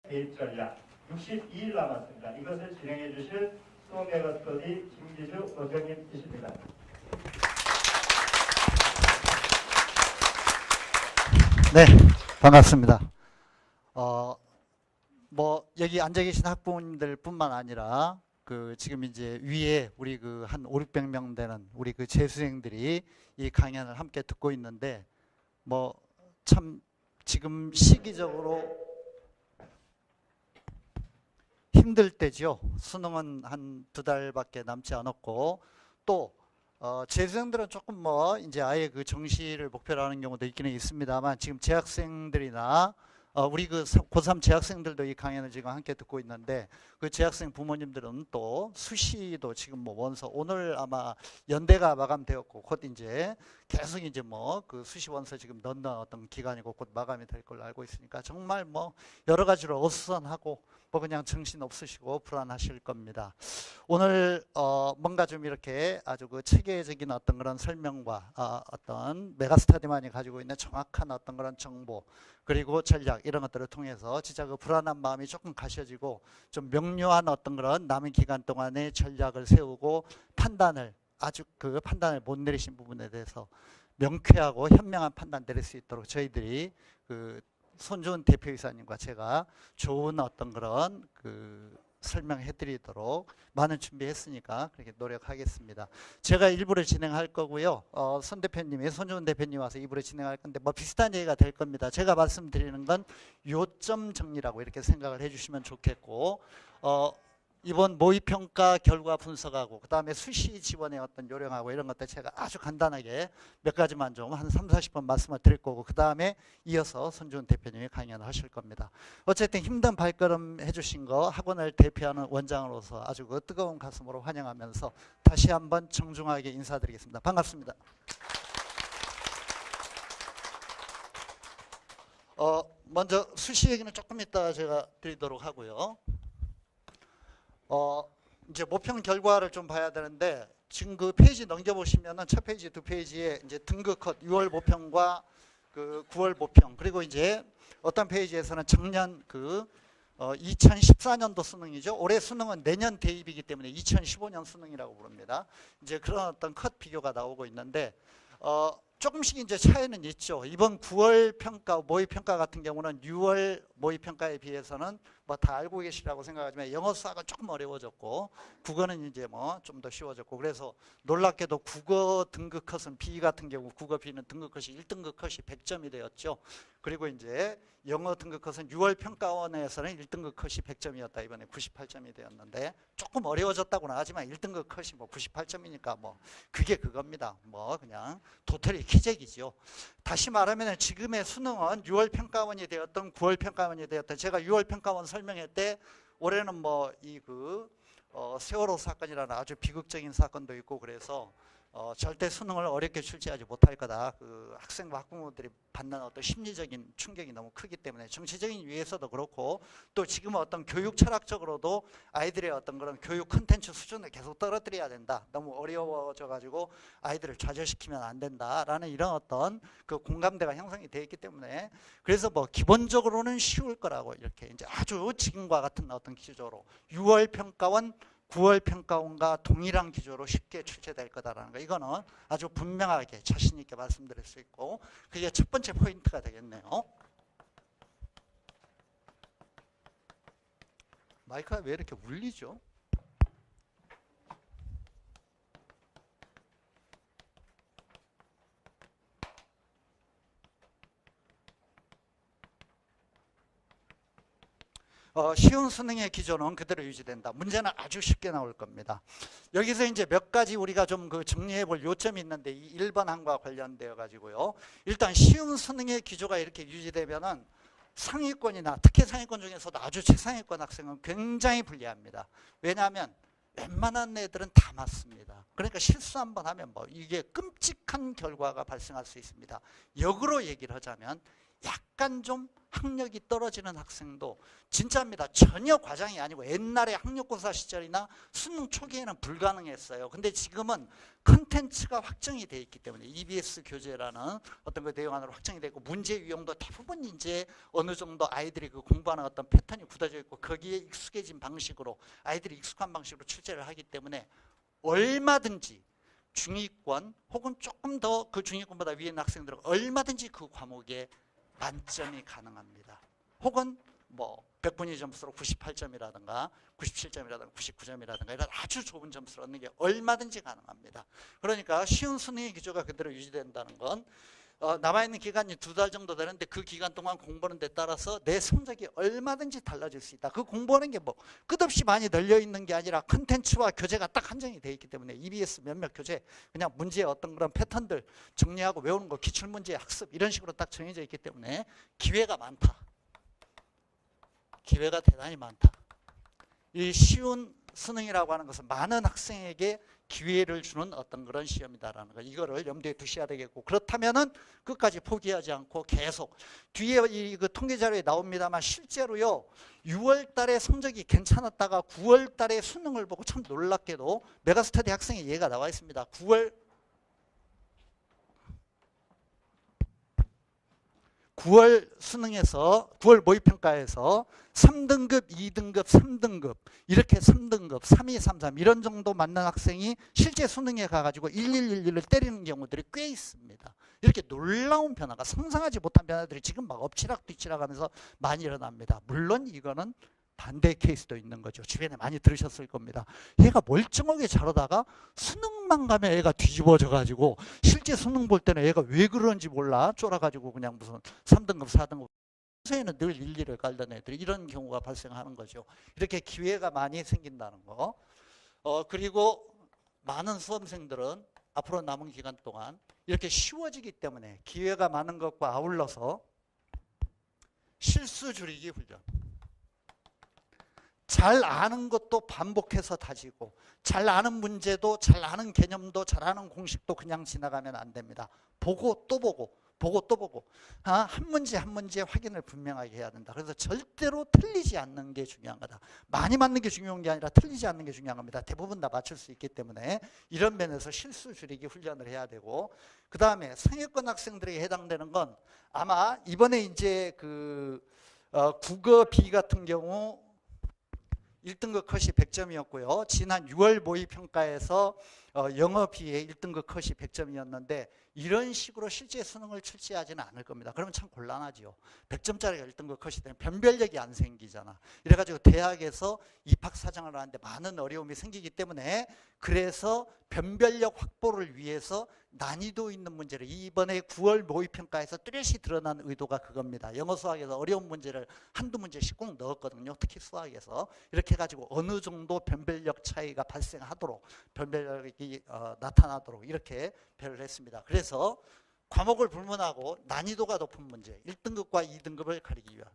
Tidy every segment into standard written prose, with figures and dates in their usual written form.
대입 전략 62일 남았습니다. 이것을 진행해 주실 수험메가스터디 김기주 원장님이십니다. 네, 반갑습니다. 여기 앉아 계신 학부모님들 뿐만 아니라 지금 이제 위에 우리 한 500~600명 되는 우리 재수생들이 이 강연을 함께 듣고 있는데 참 지금 시기적으로 힘들 때죠. 수능은 한 2달밖에 남지 않았고 또 재수생들은 조금 이제 아예 정시를 목표로 하는 경우도 있기는 있습니다만 지금 재학생들이나 우리 고3 재학생들도 이 강연을 지금 함께 듣고 있는데 재학생 부모님들은 또 수시도 지금 원서 오늘 아마 연대가 마감되었고 곧 이제 계속 이제 수시 원서 지금 넣는 어떤 기간이고 곧 마감이 될 걸로 알고 있으니까 정말 여러 가지로 어수선하고 그냥 정신 없으시고 불안하실 겁니다. 오늘 뭔가 좀 이렇게 아주 체계적인 어떤 그런 설명과 어떤 메가스터디만이 가지고 있는 정확한 어떤 그런 정보 그리고 전략 이런 것들을 통해서 진짜 불안한 마음이 조금 가셔지고 좀 명료한 어떤 그런 남은 기간 동안의 전략을 세우고 판단을 판단을 못 내리신 부분에 대해서 명쾌하고 현명한 판단 내릴 수 있도록 저희들이 손주은 대표이사님과 제가 좋은 어떤 그런 설명해 드리도록 많은 준비했으니까 그렇게 노력하겠습니다. 제가 일부를 진행할 거고요. 손 대표님이 손주은 대표님 와서 2부를 진행할 건데 비슷한 얘기가 될 겁니다. 제가 말씀드리는 건 요점 정리라고 이렇게 생각을 해 주시면 좋겠고 이번 모의평가 결과 분석하고 그 다음에 수시 지원의 어떤 요령하고 이런 것들 제가 아주 간단하게 몇 가지만 좀 한 30~40분 말씀을 드릴 거고 그 다음에 이어서 손주은 대표님이 강연을 하실 겁니다. 어쨌든 힘든 발걸음 해주신 거 학원을 대표하는 원장으로서 아주 뜨거운 가슴으로 환영하면서 다시 한번 정중하게 인사드리겠습니다. 반갑습니다. 먼저 수시 얘기는 조금 이따 제가 드리도록 하고요. 이제 모평 결과를 좀 봐야 되는데 지금 페이지 넘겨보시면은 첫 페이지, 두 페이지에 이제 등급 컷 6월 모평과 9월 모평 그리고 이제 어떤 페이지에서는 작년 2014년도 수능이죠. 올해 수능은 내년 대입이기 때문에 2015년 수능이라고 부릅니다. 이제 그런 어떤 컷 비교가 나오고 있는데 조금씩 이제 차이는 있죠. 이번 9월 평가, 모의평가 같은 경우는 6월 모의평가에 비해서는 다 알고 계시라고 생각하지만 영어 수학은 조금 어려워졌고 국어는 이제 좀 더 쉬워졌고 그래서 놀랍게도 국어 등급 컷은 B 같은 경우 국어 B는 등급 컷이 1등급 컷이 100점이 되었죠. 그리고 이제 영어 등급 컷은 6월 평가원에서는 1등급 컷이 100점이었다. 이번에 98점이 되었는데 조금 어려워졌다고는 하지만 1등급 컷이 98점이니까 그게 그겁니다. 그냥 도토리 기적이죠. 다시 말하면 지금의 수능은 6월 평가원이 되었던 9월 평가원이 되었던 제가 6월 평가원 설명할 때 올해는 세월호 사건이라는 아주 비극적인 사건도 있고 그래서 절대 수능을 어렵게 출제하지 못할 거다. 학생과 학부모들이 받는 어떤 심리적인 충격이 너무 크기 때문에 정치적인 이유에서도 그렇고 또 지금 어떤 교육 철학적으로도 아이들의 어떤 그런 교육 콘텐츠 수준을 계속 떨어뜨려야 된다. 너무 어려워져 가지고 아이들을 좌절시키면 안 된다라는 이런 어떤 공감대가 형성이 되어 있기 때문에 그래서 기본적으로는 쉬울 거라고 이렇게 이제 아주 지금과 같은 어떤 기조로 6월 평가원 9월 평가원과 동일한 기조로 쉽게 출제될 거다라는 거 이거는 아주 분명하게 자신 있게 말씀드릴 수 있고 그게 첫 번째 포인트가 되겠네요. 마이크가 왜 이렇게 울리죠? 쉬운 수능의 기조는 그대로 유지된다. 문제는 아주 쉽게 나올 겁니다. 여기서 이제 몇 가지 우리가 좀 정리해 볼 요점이 있는데 이 1번 항과 관련되어 가지고요. 일단 쉬운 수능의 기조가 이렇게 유지되면은 상위권이나 특히 상위권 중에서도 아주 최상위권 학생은 굉장히 불리합니다. 왜냐하면 웬만한 애들은 다 맞습니다. 그러니까 실수 한번 하면 이게 끔찍한 결과가 발생할 수 있습니다. 역으로 얘기를 하자면 약간 좀 학력이 떨어지는 학생도 진짜입니다. 전혀 과장이 아니고 옛날에 학력고사 시절이나 수능 초기에는 불가능했어요. 근데 지금은 컨텐츠가 확정이 돼 있기 때문에 EBS 교재라는 어떤 그 내용 안으로 확정이 되고 문제 유형도 대부분 이제 어느 정도 아이들이 그 공부하는 어떤 패턴이 굳어져 있고 거기에 익숙해진 방식으로 아이들이 익숙한 방식으로 출제를 하기 때문에 얼마든지 중위권 혹은 조금 더 그 중위권보다 위에 있는 학생들은 얼마든지 그 과목에 만점이 가능합니다. 혹은 뭐 100분위 점수로 98점이라든가 97점이라든가 99점이라든가 이런 아주 좋은 점수를 얻는 게 얼마든지 가능합니다. 그러니까 쉬운 수능의 기조가 그대로 유지된다는 건 남아있는 기간이 2달 정도 되는데 그 기간 동안 공부하는 데 따라서 내 성적이 얼마든지 달라질 수 있다. 그 공부하는 게 뭐 끝없이 많이 널려있는 게 아니라 컨텐츠와 교재가 딱 한정이 되어 있기 때문에 EBS 몇몇 교재 그냥 문제의 어떤 그런 패턴들 정리하고 외우는 거 기출문제 학습 이런 식으로 딱 정해져 있기 때문에 기회가 많다. 기회가 대단히 많다. 이 쉬운 수능이라고 하는 것은 많은 학생에게 기회를 주는 어떤 그런 시험이다라는 거 이거를 염두에 두셔야 되겠고 그렇다면은 끝까지 포기하지 않고 계속 뒤에 이 그 통계 자료에 나옵니다만 실제로요 6월 달에 성적이 괜찮았다가 9월 달에 수능을 보고 참 놀랍게도 메가스터디 학생의 예가 나와 있습니다. 9월 수능에서 9월 모의평가에서 3등급, 2등급, 3등급 이렇게 3등급, 3, 2, 3, 3 이런 정도 맞는 학생이 실제 수능에 가가지고 1111을 때리는 경우들이 꽤 있습니다. 이렇게 놀라운 변화가 상상하지 못한 변화들이 지금 막 엎치락 뒤치락 하면서 많이 일어납니다. 물론 이거는 반대 케이스도 있는 거죠. 주변에 많이 들으셨을 겁니다. 얘가 멀쩡하게 잘하다가 수능만 가면 애가 뒤집어져 가지고 실제 수능 볼 때는 애가 왜 그런지 몰라 쫄아가지고 그냥 무슨 3등급 4등급 평소에는 늘 1, 2를 깔던 애들이 이런 경우가 발생하는 거죠. 이렇게 기회가 많이 생긴다는 거. 그리고 많은 수험생들은 앞으로 남은 기간 동안 이렇게 쉬워지기 때문에 기회가 많은 것과 아울러서 실수 줄이기 훈련. 잘 아는 것도 반복해서 다지고 잘 아는 문제도 잘 아는 개념도 잘 아는 공식도 그냥 지나가면 안 됩니다. 보고 또 보고 보고 또 보고 한 문제 한 문제 확인을 분명하게 해야 된다. 그래서 절대로 틀리지 않는 게 중요한 거다. 많이 맞는 게 중요한 게 아니라 틀리지 않는 게 중요한 겁니다. 대부분 다 맞출 수 있기 때문에 이런 면에서 실수 줄이기 훈련을 해야 되고 그 다음에 상위권 학생들에게 해당되는 건 아마 이번에 이제 그 국어 B 같은 경우 1등급 컷이 100점이었고요. 지난 6월 모의평가에서 영어 B의 1등급 컷이 100점이었는데 이런 식으로 실제 수능을 출제하지는 않을 겁니다. 그러면 참 곤란하죠. 100점짜리가 1등급 컷이 되면 변별력이 안 생기잖아. 이래가지고 대학에서 입학사정을 하는데 많은 어려움이 생기기 때문에 그래서 변별력 확보를 위해서 난이도 있는 문제를 이번에 9월 모의평가에서 뚜렷이 드러난 의도가 그겁니다. 영어 수학에서 어려운 문제를 한두 문제씩 꼭 넣었거든요. 특히 수학에서. 이렇게 해가지고 어느 정도 변별력 차이가 발생하도록 변별력이 나타나도록 이렇게 배를 했습니다. 그래서 과목을 불문하고 난이도가 높은 문제 1등급과 2등급을 가리기 위한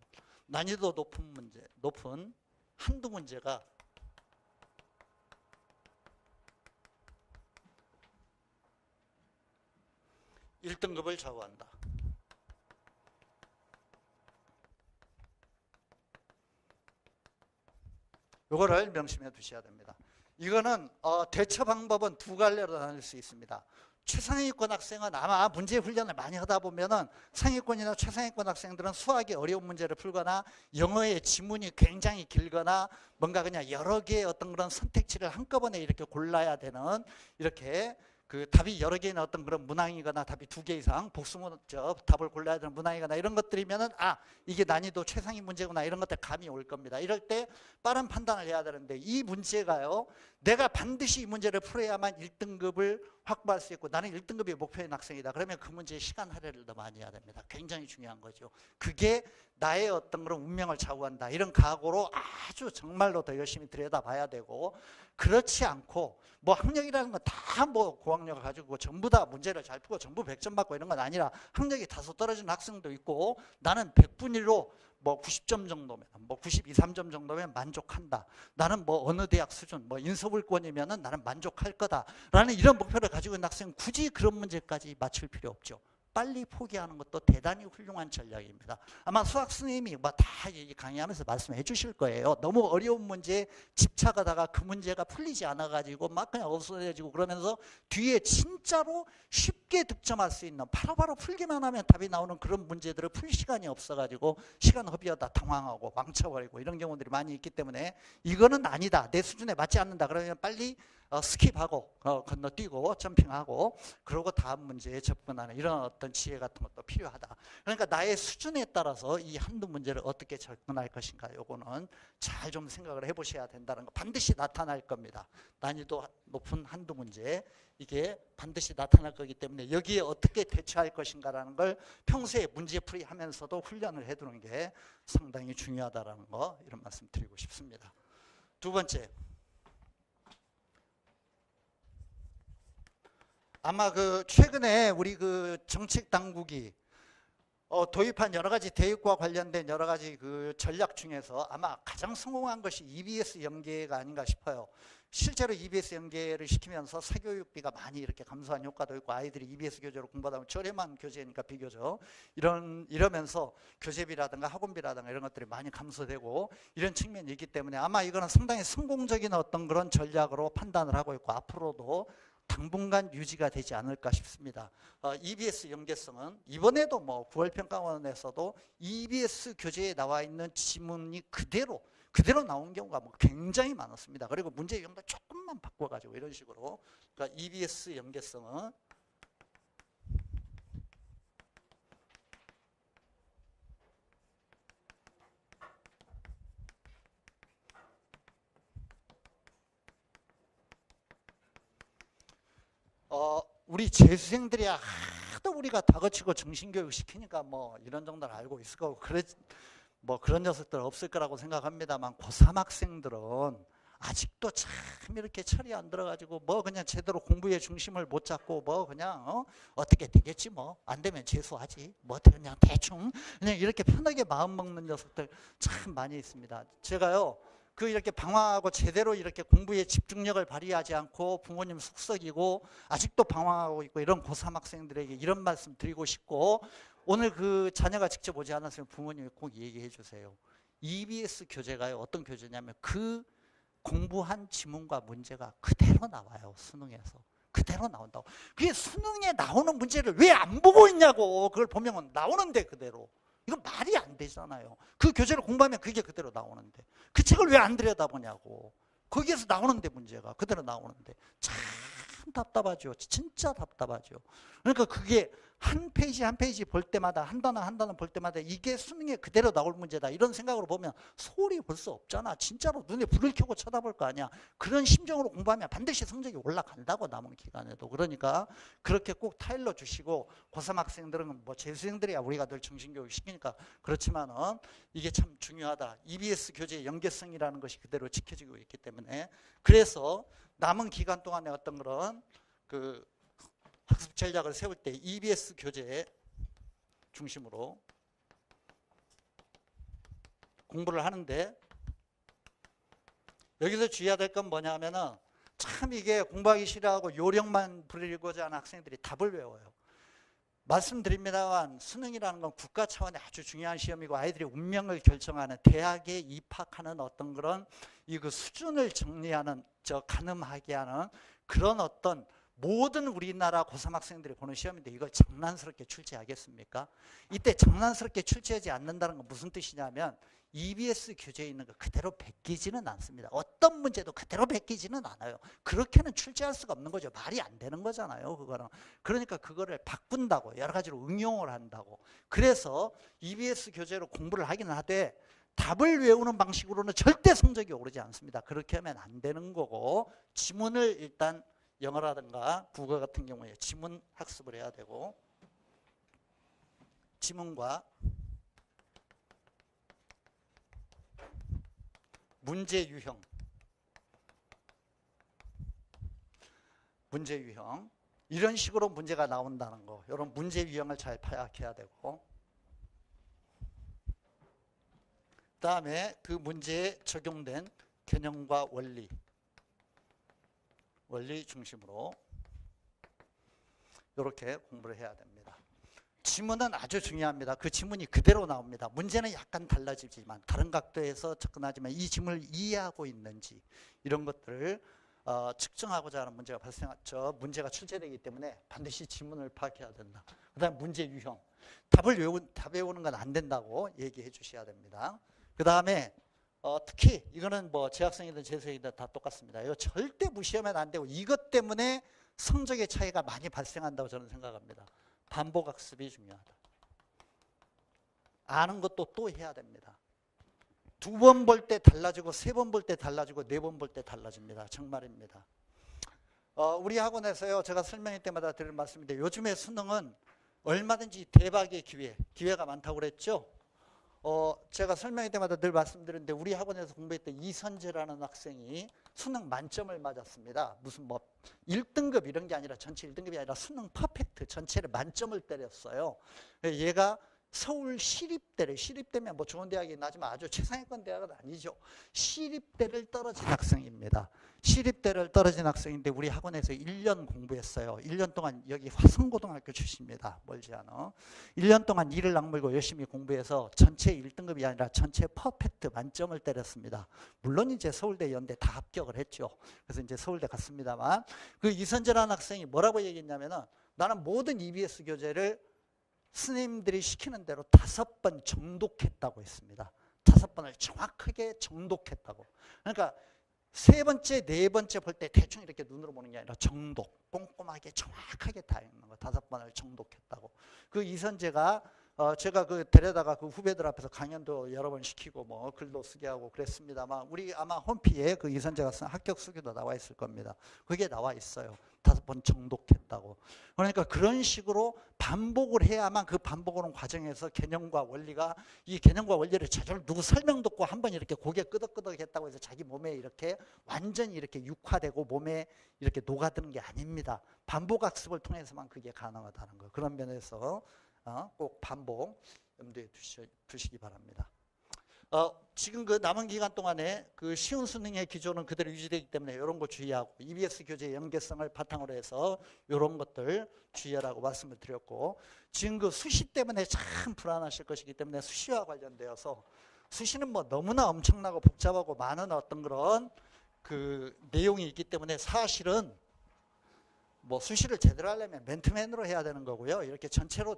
난이도 높은 문제 높은 한두 문제가 (1등급을) 좌우한다. 이거를 명심해 두셔야 됩니다. 이거는 대처 방법은 두 갈래로 나눌 수 있습니다. 최상위권 학생은 아마 문제 훈련을 많이 하다 보면은 상위권이나 최상위권 학생들은 수학의 어려운 문제를 풀거나 영어의 지문이 굉장히 길거나 뭔가 그냥 여러 개의 어떤 그런 선택지를 한꺼번에 이렇게 골라야 되는 이렇게 그 답이 여러 개의 어떤 그런 문항이거나 답이 2개 이상 답을 골라야 되는 문항이거나 이런 것들이면은 이게 난이도 최상위 문제구나 이런 것들 감이 올 겁니다. 이럴 때 빠른 판단을 해야 되는데 이 문제가요 내가 반드시 이 문제를 풀어야만 1등급을 확보할 수 있고 나는 1등급이 목표인 학생이다. 그러면 그 문제에 시간 할애를 더 많이 해야 됩니다. 굉장히 중요한 거죠. 그게 나의 어떤 그런 운명을 좌우한다. 이런 각오로 아주 정말로 더 열심히 들여다봐야 되고 그렇지 않고 뭐 학력이라는 건 다 뭐 고학력을 가지고 전부 다 문제를 잘 풀고 전부 100점 받고 이런 건 아니라 학력이 다소 떨어지는 학생도 있고 나는 100분위로 뭐 90점 정도면 뭐 92, 3점 정도면 만족한다. 나는 뭐 어느 대학 수준 뭐 인서울권이면은 나는 만족할 거다라는 이런 목표를 가지고 있는 학생은 굳이 그런 문제까지 맞출 필요 없죠. 빨리 포기하는 것도 대단히 훌륭한 전략입니다. 아마 수학 선생님이 뭐 다 강의하면서 말씀해 주실 거예요. 너무 어려운 문제에 집착하다가 그 문제가 풀리지 않아가지고 막 그냥 없어져지고 그러면서 뒤에 진짜로 쉽게 득점할 수 있는 바로바로 풀기만 하면 답이 나오는 그런 문제들을 풀 시간이 없어가지고 시간 허비하다 당황하고 망쳐버리고 이런 경우들이 많이 있기 때문에 이거는 아니다. 내 수준에 맞지 않는다. 그러면 빨리 스킵하고 건너뛰고 점핑하고 그러고 다음 문제에 접근하는 이런 어떤 지혜 같은 것도 필요하다. 그러니까 나의 수준에 따라서 이 한두 문제를 어떻게 접근할 것인가 요거는 잘 좀 생각을 해보셔야 된다는 거 반드시 나타날 겁니다. 난이도 높은 한두 문제 이게 반드시 나타날 거기 때문에 여기에 어떻게 대처할 것인가라는 걸 평소에 문제풀이 하면서도 훈련을 해두는 게 상당히 중요하다는 거 이런 말씀 드리고 싶습니다. 두 번째, 아마 그 최근에 우리 그 정책 당국이 도입한 여러 가지 대입과 관련된 여러 가지 그 전략 중에서 아마 가장 성공한 것이 EBS 연계가 아닌가 싶어요. 실제로 EBS 연계를 시키면서 사교육비가 많이 이렇게 감소한 효과도 있고 아이들이 EBS 교재로 공부하다 보면 저렴한 교재니까 비교적 이러면서 교재비라든가 학원비라든가 이런 것들이 많이 감소되고 이런 측면이 있기 때문에 아마 이거는 상당히 성공적인 어떤 그런 전략으로 판단을 하고 있고 앞으로도 당분간 유지가 되지 않을까 싶습니다. EBS 연계성은 이번에도 뭐 9월 평가원에서도 EBS 교재에 나와 있는 지문이 그대로 나온 경우가 뭐 굉장히 많았습니다. 그리고 문제 유형도 조금만 바꿔가지고 이런 식으로 그러니까 EBS 연계성은 우리 재수생들이 하도 우리가 다그치고 정신교육 시키니까 뭐 이런 정도는 알고 있을 거고 뭐 그런 녀석들 없을 거라고 생각합니다만 고3 학생들은 아직도 참 이렇게 철이 안 들어가지고 뭐 그냥 제대로 공부의 중심을 못 잡고 뭐 그냥 어떻게 되겠지 뭐 안 되면 재수하지 뭐 그냥 대충 그냥 이렇게 편하게 마음 먹는 녀석들 참 많이 있습니다. 제가요 그 이렇게 방황하고 제대로 이렇게 공부에 집중력을 발휘하지 않고 부모님 속썩이고 아직도 방황하고 있고 이런 고3 학생들에게 이런 말씀 드리고 싶고 오늘 그 자녀가 직접 오지 않았으면 부모님이 꼭 얘기해 주세요. EBS 교재가요 어떤 교재냐면 그 공부한 지문과 문제가 그대로 나와요. 수능에서. 그대로 나온다고. 그게 수능에 나오는 문제를 왜 안 보고 있냐고. 그걸 보면 나오는데 그대로. 이건 말이 안 되잖아요. 그 교재를 공부하면 그게 그대로 나오는데 그 책을 왜 안 들여다보냐고. 거기에서 나오는데 문제가 그대로 나오는데 참 답답하죠. 진짜 답답하죠. 그러니까 그게 한 페이지 한 페이지 볼 때마다 한 단어 한 단어 볼 때마다 이게 수능에 그대로 나올 문제다 이런 생각으로 보면 소홀히 볼 수 없잖아. 진짜로 눈에 불을 켜고 쳐다볼 거 아니야. 그런 심정으로 공부하면 반드시 성적이 올라간다고 남은 기간에도. 그러니까 그렇게 꼭 타일러 주시고 고3 학생들은 뭐 재수생들이야 우리가 늘 정신교육 시키니까 그렇지만은 이게 참 중요하다. EBS 교재의 연계성이라는 것이 그대로 지켜지고 있기 때문에 그래서 남은 기간 동안에 어떤 그런 그 학습 전략을 세울 때 EBS 교재 중심으로 공부를 하는데 여기서 주의해야 될 건 뭐냐 하면은 참 이게 공부하기 싫어하고 요령만 부리고자 하는 학생들이 답을 외워요. 말씀드립니다만 수능이라는 건 국가 차원의 아주 중요한 시험이고 아이들의 운명을 결정하는 대학에 입학하는 어떤 그런 이 그 수준을 정리하는 가늠하게 하는 그런 어떤 모든 우리나라 고3 학생들이 보는 시험인데 이걸 장난스럽게 출제하겠습니까? 이때 장난스럽게 출제하지 않는다는 건 무슨 뜻이냐면 EBS 교재에 있는 거 그대로 베끼지는 않습니다. 어떤 문제도 그대로 베끼지는 않아요. 그렇게는 출제할 수가 없는 거죠. 말이 안 되는 거잖아요. 그거는. 그러니까 그거를 바꾼다고 여러 가지로 응용을 한다고. 그래서 EBS 교재로 공부를 하기는 하되 답을 외우는 방식으로는 절대 성적이 오르지 않습니다. 그렇게 하면 안 되는 거고 지문을 일단 영어라든가 국어 같은 경우에 지문 학습을 해야 되고 지문과 문제 유형 이런 식으로 문제가 나온다는 거 이런 문제 유형을 잘 파악해야 되고 그 다음에 그 문제에 적용된 개념과 원리 중심으로 이렇게 공부를 해야 됩니다. 지문은 아주 중요합니다. 그 지문이 그대로 나옵니다. 문제는 약간 달라지지만 다른 각도에서 접근하지만 이 지문을 이해하고 있는지 이런 것들을 측정하고자 하는 문제가 문제가 출제되기 때문에 반드시 지문을 파악해야 된다. 그다음 문제 유형. 답 외우는 건 안 된다고 얘기해 주셔야 됩니다. 그다음에 특히 이거는 뭐 재학생이든 재수생이든 다 똑같습니다. 이거 절대 무시하면 안 되고 이것 때문에 성적의 차이가 많이 발생한다고 저는 생각합니다. 반복 학습이 중요하다. 아는 것도 또 해야 됩니다. 2번 볼 때 달라지고 3번 볼 때 달라지고 4번 볼 때 달라집니다. 정말입니다. 우리 학원에서요, 제가 설명할 때마다 드리는 말씀인데 요즘에 수능은 얼마든지 대박의 기회가 많다고 그랬죠. 제가 설명할 때마다 늘 말씀드리는데 우리 학원에서 공부했던 이선재라는 학생이 수능 만점을 맞았습니다. 무슨 뭐 1등급 이런 게 아니라 전체 1등급이 아니라 수능 퍼펙트 전체를 만점을 때렸어요. 얘가 서울 시립대를, 시립대면 뭐 좋은 대학이 나지만 아주 최상위권 대학은 아니죠. 시립대를 떨어진 학생입니다. 시립대를 떨어진 학생인데 우리 학원에서 1년 공부했어요. 1년 동안 여기 화성고등학교 출신입니다. 멀지 않아. 1년 동안 이를 악물고 열심히 공부해서 전체 1등급이 아니라 전체 퍼펙트 만점을 때렸습니다. 물론 이제 서울대, 연대 다 합격을 했죠. 그래서 이제 서울대 갔습니다만 그 이선재라는 학생이 뭐라고 얘기했냐면은 나는 모든 EBS 교재를 스님들이 시키는 대로 5번 정독했다고 했습니다. 5번을 정확하게 정독했다고. 그러니까 3번째, 4번째 볼 때 대충 이렇게 눈으로 보는 게 아니라 정독, 꼼꼼하게 정확하게 다 읽는 거. 5번을 정독했다고. 그 이선재가 제가 그 데려다가 그 후배들 앞에서 강연도 여러 번 시키고 뭐 글도 쓰게 하고 그랬습니다만 우리 아마 홈피에 그 이선재가 쓴 합격 수기도 나와 있을 겁니다. 그게 나와 있어요. 5번 정독했다고. 그러니까 그런 식으로 반복을 해야만 그 반복하는 과정에서 개념과 원리가 이 개념과 원리를 제대로 누구 설명 듣고 한번 이렇게 고개 끄덕끄덕 했다고 해서 자기 몸에 이렇게 완전히 이렇게 육화되고 몸에 이렇게 녹아드는 게 아닙니다. 반복 학습을 통해서만 그게 가능하다는 거. 그런 면에서 꼭 반복 염두에 두시기 바랍니다. 지금 그 남은 기간 동안에 그 쉬운 수능의 기조는 그대로 유지되기 때문에 이런 거 주의하고 EBS 교재의 연계성을 바탕으로 해서 이런 것들 주의하라고 말씀을 드렸고 지금 그 수시 때문에 참 불안하실 것이기 때문에 수시와 관련되어서 수시는 뭐 너무나 엄청나고 복잡하고 많은 어떤 그런 그 내용이 있기 때문에 사실은 뭐 수시를 제대로 하려면 맨투맨으로 해야 되는 거고요. 이렇게 전체로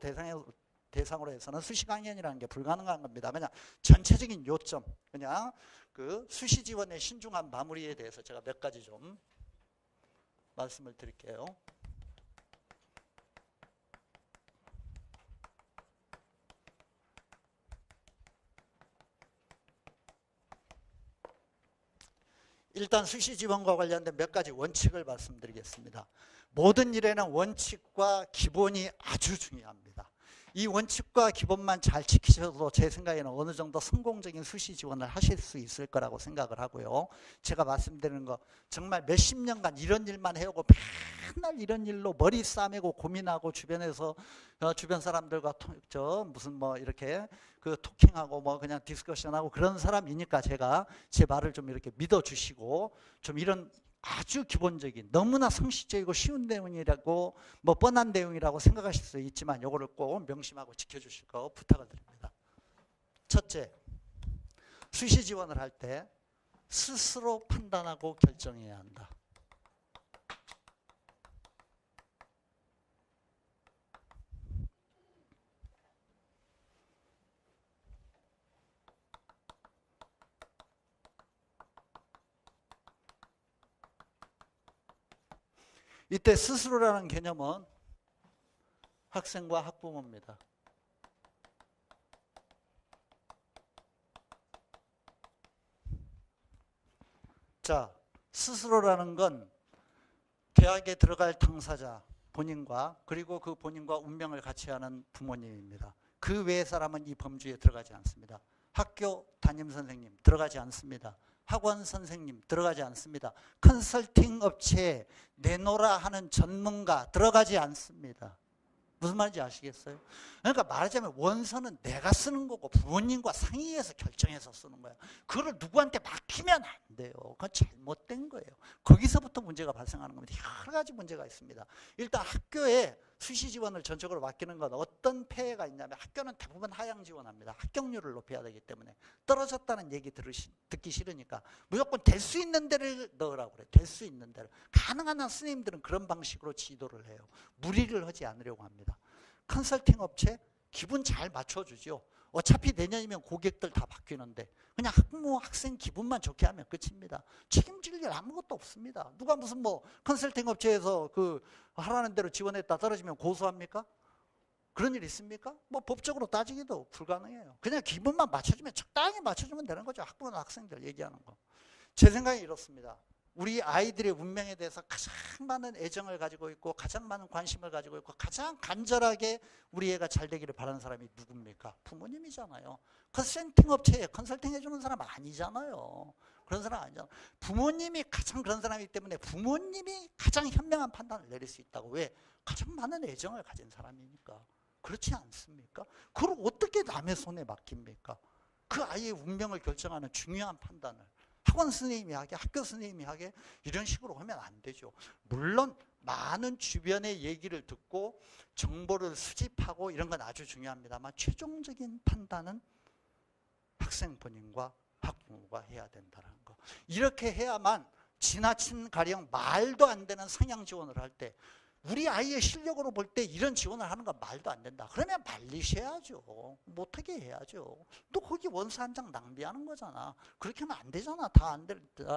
대상으로 해서는 수시 강연이라는 게 불가능한 겁니다. 그냥 전체적인 요점, 그냥 그 수시 지원의 신중한 마무리에 대해서 제가 몇 가지 좀 말씀을 드릴게요. 일단 수시 지원과 관련된 몇 가지 원칙을 말씀드리겠습니다. 모든 일에는 원칙과 기본이 아주 중요합니다. 이 원칙과 기본만 잘 지키셔도 제 생각에는 어느 정도 성공적인 수시 지원을 하실 수 있을 거라고 생각을 하고요. 제가 말씀드리는 거 정말 몇십 년간 이런 일만 해오고 맨날 이런 일로 머리 싸매고 고민하고 주변에서 주변 사람들과 무슨 뭐 이렇게 그 토킹하고 뭐 그냥 디스커션하고 그런 사람이니까 제가 제 말을 좀 이렇게 믿어주시고 좀 이런 아주 기본적인 너무나 상식적이고 쉬운 내용이라고 뭐 뻔한 내용이라고 생각하실 수 있지만 이거를 꼭 명심하고 지켜주실 거 부탁을 드립니다. 첫째, 수시 지원을 할 때 스스로 판단하고 결정해야 한다. 이때 스스로라는 개념은 학생과 학부모입니다. 자, 스스로라는 건 대학에 들어갈 당사자 본인과 그리고 그 본인과 운명을 같이 하는 부모님입니다. 그 외의 사람은 이 범주에 들어가지 않습니다. 학교 담임 선생님 들어가지 않습니다. 학원 선생님 들어가지 않습니다. 컨설팅 업체에 내놓으라 하는 전문가 들어가지 않습니다. 무슨 말인지 아시겠어요? 그러니까 말하자면 원서는 내가 쓰는 거고 부모님과 상의해서 결정해서 쓰는 거예요. 그걸 누구한테 맡기면 안 돼요. 그건 잘못된 거예요. 거기서부터 문제가 발생하는 겁니다. 여러 가지 문제가 있습니다. 일단 학교에 수시 지원을 전적으로 맡기는 건 어떤 폐해가 있냐면 학교는 대부분 하향 지원합니다. 합격률을 높여야 되기 때문에 떨어졌다는 얘기 듣기 싫으니까 무조건 될 수 있는 데를 넣으라고 그래요. 될 수 있는 데를. 가능한 한 선생님들은 그런 방식으로 지도를 해요. 무리를 하지 않으려고 합니다. 컨설팅 업체 기분 잘 맞춰주죠. 어차피 내년이면 고객들 다 바뀌는데 그냥 학부모 학생 기분만 좋게 하면 끝입니다. 책임질 일 아무것도 없습니다. 누가 무슨 뭐 컨설팅 업체에서 그 하라는 대로 지원했다 떨어지면 고소합니까? 그런 일 있습니까? 뭐 법적으로 따지기도 불가능해요. 그냥 기분만 맞춰주면 적당히 맞춰주면 되는 거죠. 학부모나 학생들 얘기하는 거. 제 생각이 이렇습니다. 우리 아이들의 운명에 대해서 가장 많은 애정을 가지고 있고 가장 많은 관심을 가지고 있고 가장 간절하게 우리 애가 잘 되기를 바라는 사람이 누굽니까? 부모님이잖아요. 컨설팅 업체에 컨설팅 해주는 사람 아니잖아요. 그런 사람 아니잖아요. 부모님이 가장 그런 사람이기 때문에 부모님이 가장 현명한 판단을 내릴 수 있다고. 왜? 가장 많은 애정을 가진 사람이니까. 그렇지 않습니까? 그걸 어떻게 남의 손에 맡깁니까? 그 아이의 운명을 결정하는 중요한 판단을 학원 선생님이 하게, 학교 선생님이 하게 이런 식으로 하면 안 되죠. 물론 많은 주변의 얘기를 듣고 정보를 수집하고 이런 건 아주 중요합니다만 최종적인 판단은 학생 본인과 학부모가 해야 된다는 거. 이렇게 해야만 지나친 가령 말도 안 되는 상향 지원을 할 때 우리 아이의 실력으로 볼 때 이런 지원을 하는 건 말도 안 된다. 그러면 말리셔야죠. 못하게 해야죠. 또 거기 원서 한 장 낭비하는 거잖아. 그렇게 하면 안 되잖아. 다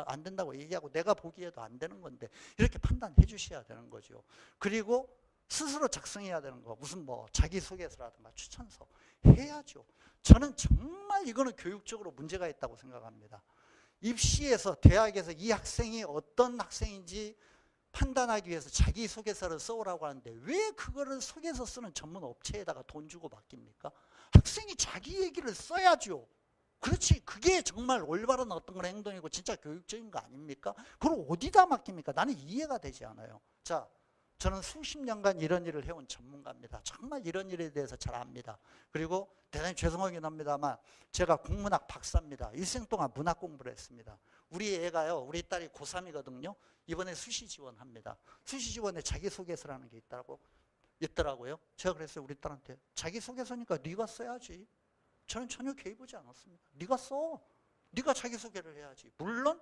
안 된다고 얘기하고 내가 보기에도 안 되는 건데 이렇게 판단해 주셔야 되는 거죠. 그리고 스스로 작성해야 되는 거. 무슨 뭐 자기소개서라든가 추천서 해야죠. 저는 정말 이거는 교육적으로 문제가 있다고 생각합니다. 입시에서 대학에서 이 학생이 어떤 학생인지 판단하기 위해서 자기소개서를 써오라고 하는데 왜 그거를 소개서 쓰는 전문 업체에다가 돈 주고 맡깁니까? 학생이 자기 얘기를 써야죠. 그렇지. 그게 정말 올바른 어떤 그런 행동이고 진짜 교육적인 거 아닙니까? 그걸 어디다 맡깁니까? 나는 이해가 되지 않아요. 자, 저는 수십 년간 이런 일을 해온 전문가입니다. 정말 이런 일에 대해서 잘 압니다. 그리고 대단히 죄송하긴 합니다만 제가 국문학 박사입니다. 일생 동안 문학 공부를 했습니다. 우리 애가요, 우리 딸이 고3이거든요. 이번에 수시 지원합니다. 수시 지원에 자기소개서라는 게 있더라고요. 제가 그랬어요, 우리 딸한테. 자기소개서니까 네가 써야지. 저는 전혀 개입하지 않았습니다. 네가 써. 네가 자기소개를 해야지. 물론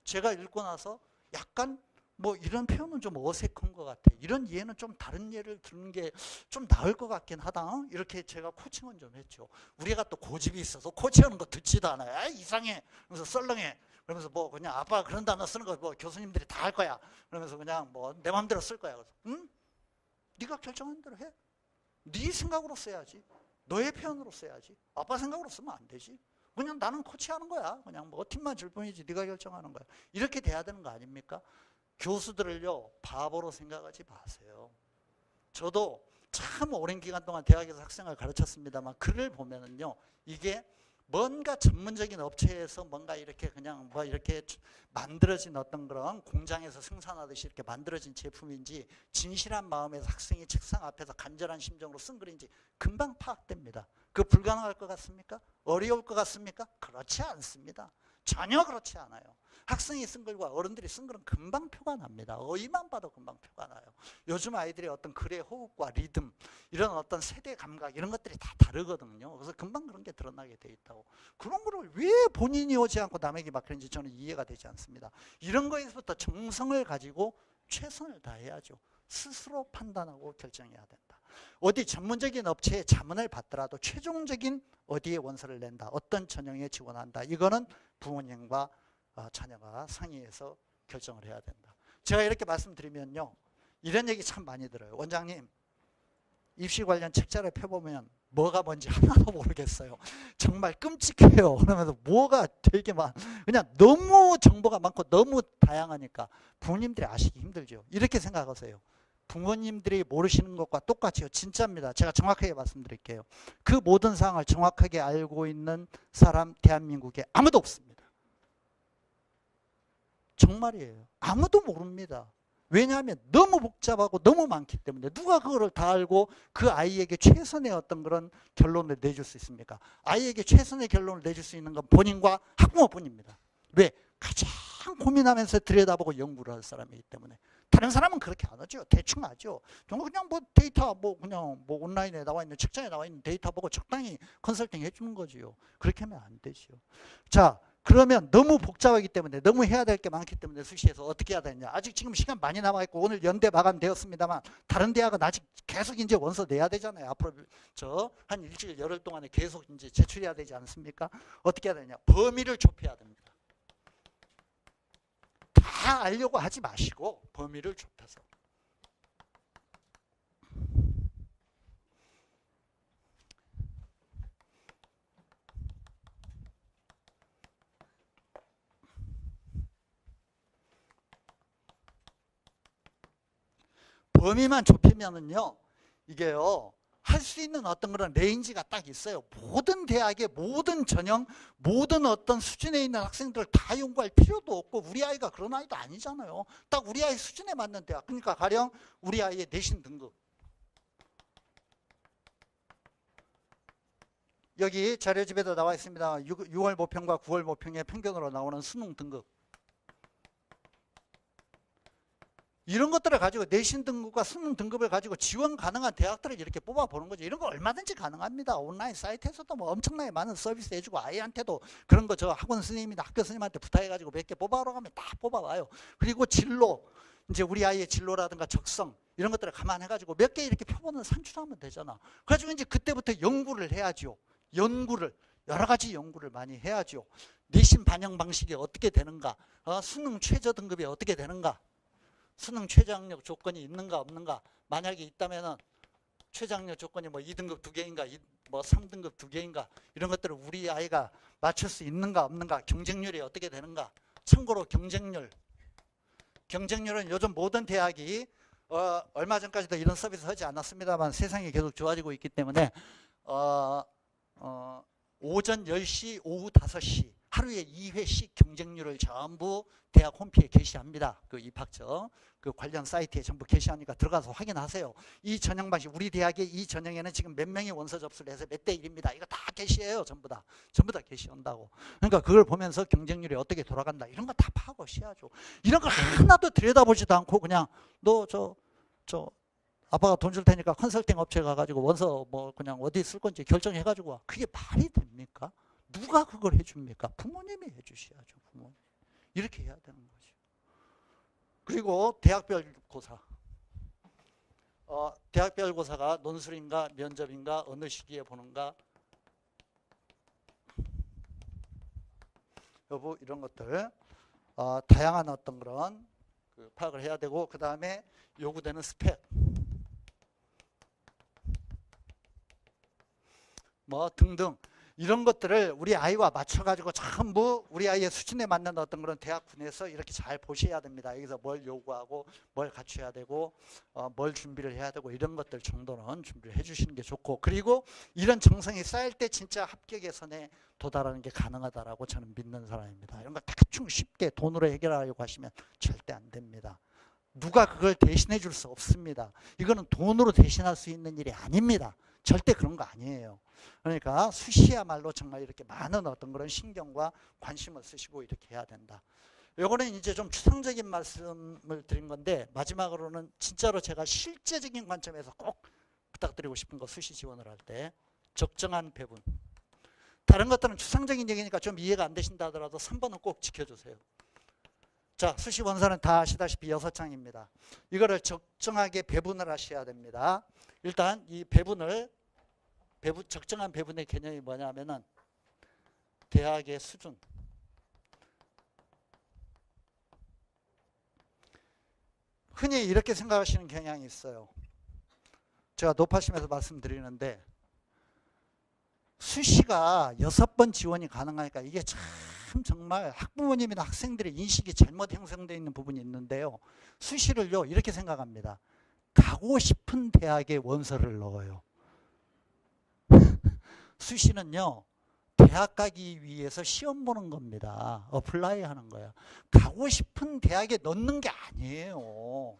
제가 읽고 나서 약간 뭐 이런 표현은 좀 어색한 것 같아. 이런 예는 좀 다른 예를 들는 게 좀 나을 것 같긴 하다. 이렇게 제가 코칭은 좀 했죠. 우리가 또 고집이 있어서 코칭하는 거 듣지도 않아요. 아, 이상해. 그러면서 썰렁해. 그러면서 뭐 그냥 아빠가 그런 단어 쓰는 거 뭐 교수님들이 다 할 거야. 그러면서 그냥 뭐 내 마음대로 쓸 거야. 그래서 응? 네가 결정한 대로 해. 네 생각으로 써야지. 너의 표현으로 써야지. 아빠 생각으로 쓰면 안 되지. 그냥 나는 코치하는 거야. 그냥 뭐 팀만 줄 뿐이지 네가 결정하는 거야. 이렇게 돼야 되는 거 아닙니까? 교수들을요 바보로 생각하지 마세요. 저도 참 오랜 기간 동안 대학에서 학생을 가르쳤습니다만 글을 보면은요 이게 뭔가 전문적인 업체에서 뭔가 이렇게 그냥 뭐 이렇게 만들어진 어떤 그런 공장에서 생산하듯이 이렇게 만들어진 제품인지 진실한 마음에서 학생이 책상 앞에서 간절한 심정으로 쓴 글인지 금방 파악됩니다. 그거 불가능할 것 같습니까? 어려울 것 같습니까? 그렇지 않습니다. 전혀 그렇지 않아요. 학생이 쓴 글과 어른들이 쓴 글은 금방 표가 납니다. 어휘만 봐도 금방 표가 나요. 요즘 아이들의 어떤 글의 호흡과 리듬, 이런 어떤 세대 감각 이런 것들이 다 다르거든요. 그래서 금방 그런 게 드러나게 돼 있다고. 그런 거를 왜 본인이 오지 않고 남에게 맡기는지 저는 이해가 되지 않습니다. 이런 거에서부터 정성을 가지고 최선을 다해야죠. 스스로 판단하고 결정해야 된다. 어디 전문적인 업체에 자문을 받더라도 최종적인 어디에 원서를 낸다. 어떤 전형에 지원한다. 이거는 부모님과 자녀가 상의해서 결정을 해야 된다. 제가 이렇게 말씀드리면요. 이런 얘기 참 많이 들어요. 원장님, 입시 관련 책자를 펴보면 뭐가 뭔지 하나도 모르겠어요. 정말 끔찍해요. 그러면서 뭐가 되게 그냥 너무 정보가 많고 너무 다양하니까 부모님들이 아시기 힘들죠. 이렇게 생각하세요. 부모님들이 모르시는 것과 똑같이요. 진짜입니다. 제가 정확하게 말씀드릴게요. 그 모든 사항을 정확하게 알고 있는 사람 대한민국에 아무도 없습니다. 정말이에요. 아무도 모릅니다. 왜냐하면 너무 복잡하고 너무 많기 때문에 누가 그거를 다 알고 그 아이에게 최선의 어떤 그런 결론을 내줄 수 있습니까? 아이에게 최선의 결론을 내줄 수 있는 건 본인과 학부모뿐입니다. 왜? 가장 고민하면서 들여다보고 연구를 할 사람이기 때문에. 다른 사람은 그렇게 안 하죠. 대충 하죠. 그냥 뭐 데이터 그냥 뭐 온라인에 나와 있는 책장에 나와 있는 데이터 보고 적당히 컨설팅 해주는 거지요. 그렇게 하면 안 되죠. 자, 그러면 너무 복잡하기 때문에 너무 해야 될 게 많기 때문에 수시에서 어떻게 해야 되냐. 아직 지금 시간 많이 남아 있고 오늘 연대 마감되었습니다만 다른 대학은 아직 계속 이제 원서 내야 되잖아요. 앞으로 한 일주일 열흘 동안에 계속 이제 제출해야 되지 않습니까? 어떻게 해야 되냐. 범위를 좁혀야 됩니다. 다 알려고 하지 마시고 범위를 좁혀서. 범위만 좁히면은요, 이게요, 할 수 있는 어떤 그런 레인지가 딱 있어요. 모든 대학의 모든 전형, 모든 어떤 수준에 있는 학생들 다 연구할 필요도 없고, 우리 아이가 그런 아이도 아니잖아요. 딱 우리 아이 수준에 맞는 대학. 그러니까 가령 우리 아이의 내신 등급. 여기 자료집에도 나와 있습니다. 6월 모평과 9월 모평의 평균으로 나오는 수능 등급. 이런 것들을 가지고 내신 등급과 수능 등급을 가지고 지원 가능한 대학들을 이렇게 뽑아보는 거죠. 이런 거 얼마든지 가능합니다. 온라인 사이트에서도 뭐 엄청나게 많은 서비스 해주고 아이한테도 그런 거 저 학원 선생님이나 학교 선생님한테 부탁해가지고 몇 개 뽑아오라고 하면 다 뽑아와요. 그리고 진로, 이제 우리 아이의 진로라든가 적성 이런 것들을 감안해가지고 몇 개 이렇게 표본을 산출하면 되잖아. 그래가지고 이제 그때부터 연구를 해야죠. 연구를, 여러 가지 연구를 많이 해야죠. 내신 반영 방식이 어떻게 되는가, 수능 최저 등급이 어떻게 되는가, 수능 최저학력 조건이 있는가 없는가, 만약에 있다면은 최저학력 조건이 뭐 2등급 2개인가 뭐 3등급 2개인가 이런 것들을 우리 아이가 맞출 수 있는가 없는가, 경쟁률이 어떻게 되는가. 참고로 경쟁률은 요즘 모든 대학이 얼마 전까지도 이런 서비스 하지 않았습니다만 세상이 계속 좋아지고 있기 때문에 오전 10시, 오후 5시 하루에 2회씩 경쟁률을 전부 대학 홈페이지에 게시합니다. 그 입학처 그 관련 사이트에 전부 게시하니까 들어가서 확인하세요. 이 전형 방식, 우리 대학의 이 전형에는 지금 몇 명이 원서 접수를 해서 몇 대 1입니다. 이거 다 게시해요. 전부 다 게시한다고. 그러니까 그걸 보면서 경쟁률이 어떻게 돌아간다 이런 거 다 파악하셔야죠. 이런 거 하나도 들여다보지도 않고 그냥 너 아빠가 돈 줄 테니까 컨설팅 업체 가가지고 원서 뭐 그냥 어디 쓸 건지 결정해가지고 와. 그게 말이 됩니까? 누가 그걸 해줍니까? 부모님이 해주셔야죠. 부모님. 이렇게 해야 되는 거죠. 그리고 대학별 고사. 대학별 고사가 논술인가 면접인가 어느 시기에 보는가 여부 이런 것들 다양한 어떤 그런 파악을 해야 되고, 그 다음에 요구되는 스펙 뭐 등등 이런 것들을 우리 아이와 맞춰가지고 전부 우리 아이의 수준에 맞는 어떤 그런 대학군에서 이렇게 잘 보셔야 됩니다. 여기서 뭘 요구하고 뭘 갖춰야 되고 뭘 준비를 해야 되고 이런 것들 정도는 준비를 해주시는 게 좋고, 그리고 이런 정성이 쌓일 때 진짜 합격의 선에 도달하는 게 가능하다라고 저는 믿는 사람입니다. 이런 거 대충 쉽게 돈으로 해결하려고 하시면 절대 안 됩니다. 누가 그걸 대신해 줄 수 없습니다. 이거는 돈으로 대신할 수 있는 일이 아닙니다. 절대 그런 거 아니에요. 그러니까 수시야말로 정말 이렇게 많은 어떤 그런 신경과 관심을 쓰시고 이렇게 해야 된다. 요거는 이제 좀 추상적인 말씀을 드린 건데, 마지막으로는 진짜로 제가 실제적인 관점에서 꼭 부탁드리고 싶은 거, 수시 지원을 할 때 적정한 배분. 다른 것들은 추상적인 얘기니까 좀 이해가 안 되신다 하더라도 3번은 꼭 지켜주세요. 자, 수시 원서는 다 아시다시피 6장입니다. 이거를 적정하게 배분을 하셔야 됩니다. 일단 이 적정한 배분의 개념이 뭐냐면은 대학의 수준, 흔히 이렇게 생각하시는 경향이 있어요. 제가 높아심에서 말씀드리는데 수시가 6번 지원이 가능하니까 이게 참 정말 학부모님이나 학생들의 인식이 잘못 형성되어 있는 부분이 있는데요. 수시를요 이렇게 생각합니다. 가고 싶은 대학에 원서를 넣어요. 수시는요 대학 가기 위해서 시험 보는 겁니다. 어플라이 하는 거야. 가고 싶은 대학에 넣는 게 아니에요.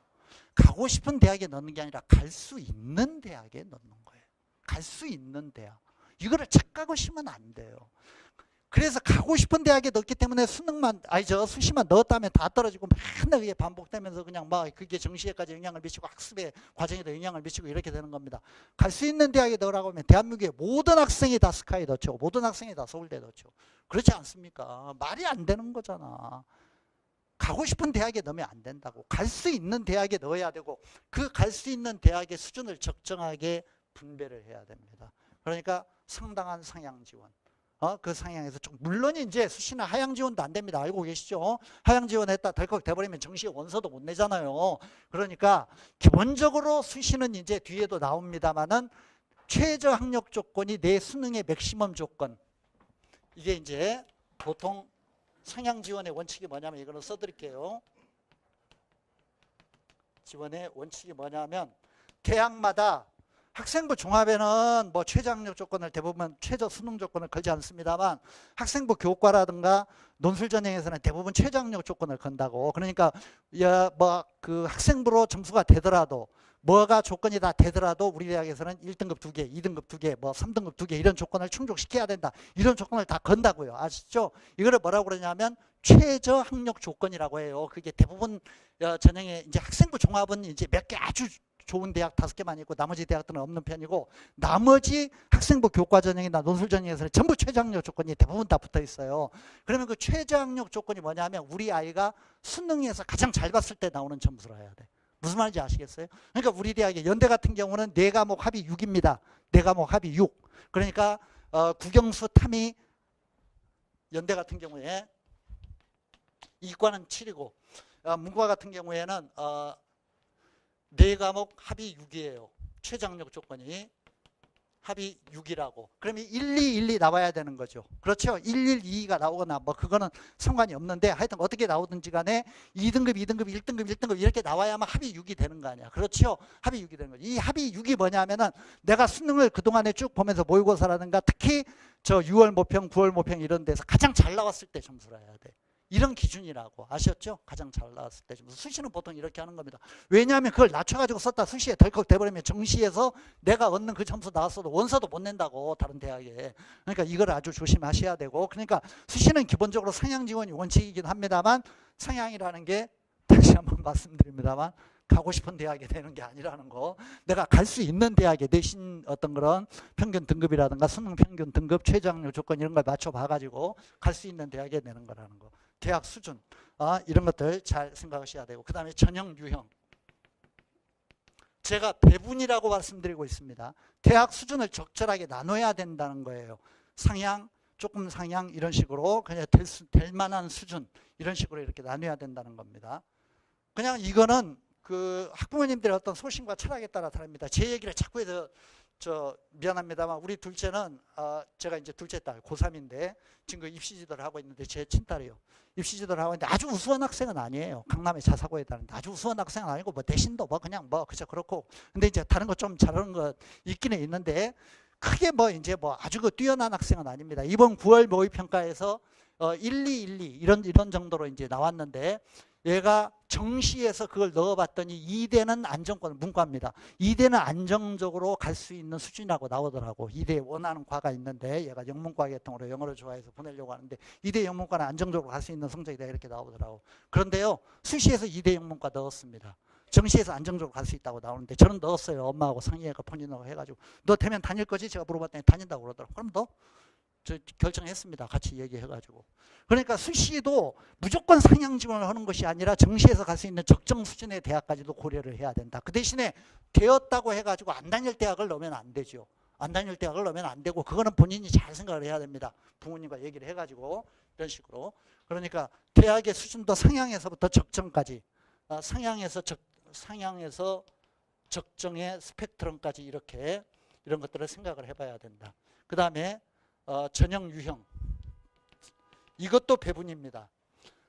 가고 싶은 대학에 넣는 게 아니라 갈 수 있는 대학에 넣는 거예요. 갈 수 있는 대학. 이거를 착각하시면 안 돼요. 그래서 가고 싶은 대학에 넣었기 때문에 수시만 넣었다면 다 떨어지고 맨날 그게 반복되면서 그냥 막 그게 정시에까지 영향을 미치고 학습의 과정에도 영향을 미치고 이렇게 되는 겁니다. 갈 수 있는 대학에 넣으라고 하면 대한민국의 모든 학생이 다 스카이 넣죠. 모든 학생이 다 서울대 넣죠. 그렇지 않습니까? 말이 안 되는 거잖아. 가고 싶은 대학에 넣으면 안 된다고. 갈 수 있는 대학에 넣어야 되고 그 갈 수 있는 대학의 수준을 적정하게 분배를 해야 됩니다. 그러니까 상당한 상향 지원. 그 상향에서 물론 이제 수시나 하향 지원도 안 됩니다. 알고 계시죠? 하향 지원했다 덜컥 돼버리면 정시에 원서도 못 내잖아요. 그러니까 기본적으로 수시는 이제 뒤에도 나옵니다만은 최저 학력 조건이 내 수능의 맥시멈 조건. 이게 이제 보통 상향 지원의 원칙이 뭐냐면 이거는 써드릴게요. 지원의 원칙이 뭐냐면 대학마다 학생부 종합에는 뭐 최저 학력 조건을 대부분 최저 수능 조건을 걸지 않습니다만 학생부 교과라든가 논술 전형에서는 대부분 최저 학력 조건을 건다고. 그러니까 뭐 그 학생부로 점수가 되더라도 뭐가 조건이 다 되더라도 우리 대학에서는 1등급 2개, 2등급 2개, 뭐 3등급 2개 이런 조건을 충족시켜야 된다. 이런 조건을 다 건다고요. 아시죠? 이거를 뭐라고 그러냐면 최저 학력 조건이라고 해요. 그게 대부분 전형에 이제 학생부 종합은 이제 몇 개 아주 좋은 대학 5개만 있고 나머지 대학들은 없는 편이고 나머지 학생부 교과 전형이나 논술 전형에서는 전부 최저 학력 조건이 대부분 다 붙어 있어요. 그러면 그 최저 학력 조건이 뭐냐면 우리 아이가 수능에서 가장 잘 봤을 때 나오는 점수를 해야 돼. 무슨 말인지 아시겠어요? 그러니까 우리 대학의 연대 같은 경우는 4과목 합이 6입니다. 4과목 합이 6. 그러니까 국영수 탐이 연대 같은 경우에 이과는 7이고 문과 같은 경우에는 4과목 합이 6이에요. 최저학력 조건이 합이 6이라고. 그러면 1, 2, 1, 2 나와야 되는 거죠. 그렇죠? 1, 1, 2가 나오거나 뭐 그거는 상관이 없는데 하여튼 어떻게 나오든지 간에 2등급, 2등급, 1등급, 1등급 이렇게 나와야만 합이 6이 되는 거 아니야. 그렇죠? 합이 6이 되는 거죠. 이 합이 6이 뭐냐면은 내가 수능을 그동안에 쭉 보면서 모의고사라든가 특히 저 6월 모평, 9월 모평 이런 데서 가장 잘 나왔을 때 점수를 해야 돼. 이런 기준이라고. 아셨죠? 가장 잘 나왔을 때. 수시는 보통 이렇게 하는 겁니다. 왜냐하면 그걸 낮춰가지고 썼다 수시에 덜컥 돼버리면 정시에서 내가 얻는 그 점수 나왔어도 원서도 못 낸다고 다른 대학에. 그러니까 이걸 아주 조심하셔야 되고. 그러니까 수시는 기본적으로 상향 지원이 원칙이긴 합니다만 상향이라는 게 다시 한번 말씀드립니다만 가고 싶은 대학에 되는 게 아니라는 거. 내가 갈 수 있는 대학에 내신 어떤 그런 평균 등급이라든가 수능 평균 등급 최저학력 조건 이런 걸 맞춰봐가지고 갈 수 있는 대학에 내는 거라는 거. 대학 수준 이런 것들 잘 생각하셔야 되고 그 다음에 전형 유형. 제가 배분이라고 말씀드리고 있습니다. 대학 수준을 적절하게 나눠야 된다는 거예요. 상향, 조금 상향 이런 식으로 그냥 될 만한 수준 이런 식으로 이렇게 나눠야 된다는 겁니다. 그냥 이거는 그 학부모님들의 어떤 소신과 철학에 따라 다릅니다. 제 얘기를 자꾸 해서 미안합니다만 우리 둘째는 제가 이제 둘째 딸 고3인데 지금 그 입시 지도를 하고 있는데 제 친딸이요. 입시 지도를 하고 있는데 아주 우수한 학생은 아니에요. 강남의 자사고에 다니는데 아주 우수한 학생은 아니고 뭐 내신도 뭐 그냥 뭐 그저 그렇고 근데 이제 다른 거 좀 잘하는 거 있기는 있는데 크게 뭐 이제 뭐 아주 그 뛰어난 학생은 아닙니다. 이번 9월 모의평가에서 1, 2, 1, 2 이런 정도로 이제 나왔는데 얘가 정시에서 그걸 넣어봤더니 2대는 안정권, 문과입니다. 2대는 안정적으로 갈 수 있는 수준이라고 나오더라고. 2대에 원하는 과가 있는데 얘가 영문과 계통으로 영어를 좋아해서 보내려고 하는데 2대 영문과는 안정적으로 갈 수 있는 성적이다 이렇게 나오더라고. 그런데요. 수시에서 2대 영문과 넣었습니다. 정시에서 안정적으로 갈 수 있다고 나오는데 저는 넣었어요. 엄마하고 상의해서 본인하고 해가지고 너 되면 다닐 거지? 제가 물어봤더니 다닌다고 그러더라고. 그럼 너? 저 결정했습니다. 같이 얘기해가지고. 그러니까 수시도 무조건 상향 지원을 하는 것이 아니라 정시에서 갈 수 있는 적정 수준의 대학까지도 고려를 해야 된다. 그 대신에 되었다고 해가지고 안 다닐 대학을 넣으면 안 되죠. 안 다닐 대학을 넣으면 안 되고 그거는 본인이 잘 생각을 해야 됩니다. 부모님과 얘기를 해가지고 이런 식으로. 그러니까 대학의 수준도 상향에서부터 적정까지 상향에서 적정의 스펙트럼까지 이렇게 이런 것들을 생각을 해봐야 된다. 그 다음에 전형 유형. 이것도 배분입니다.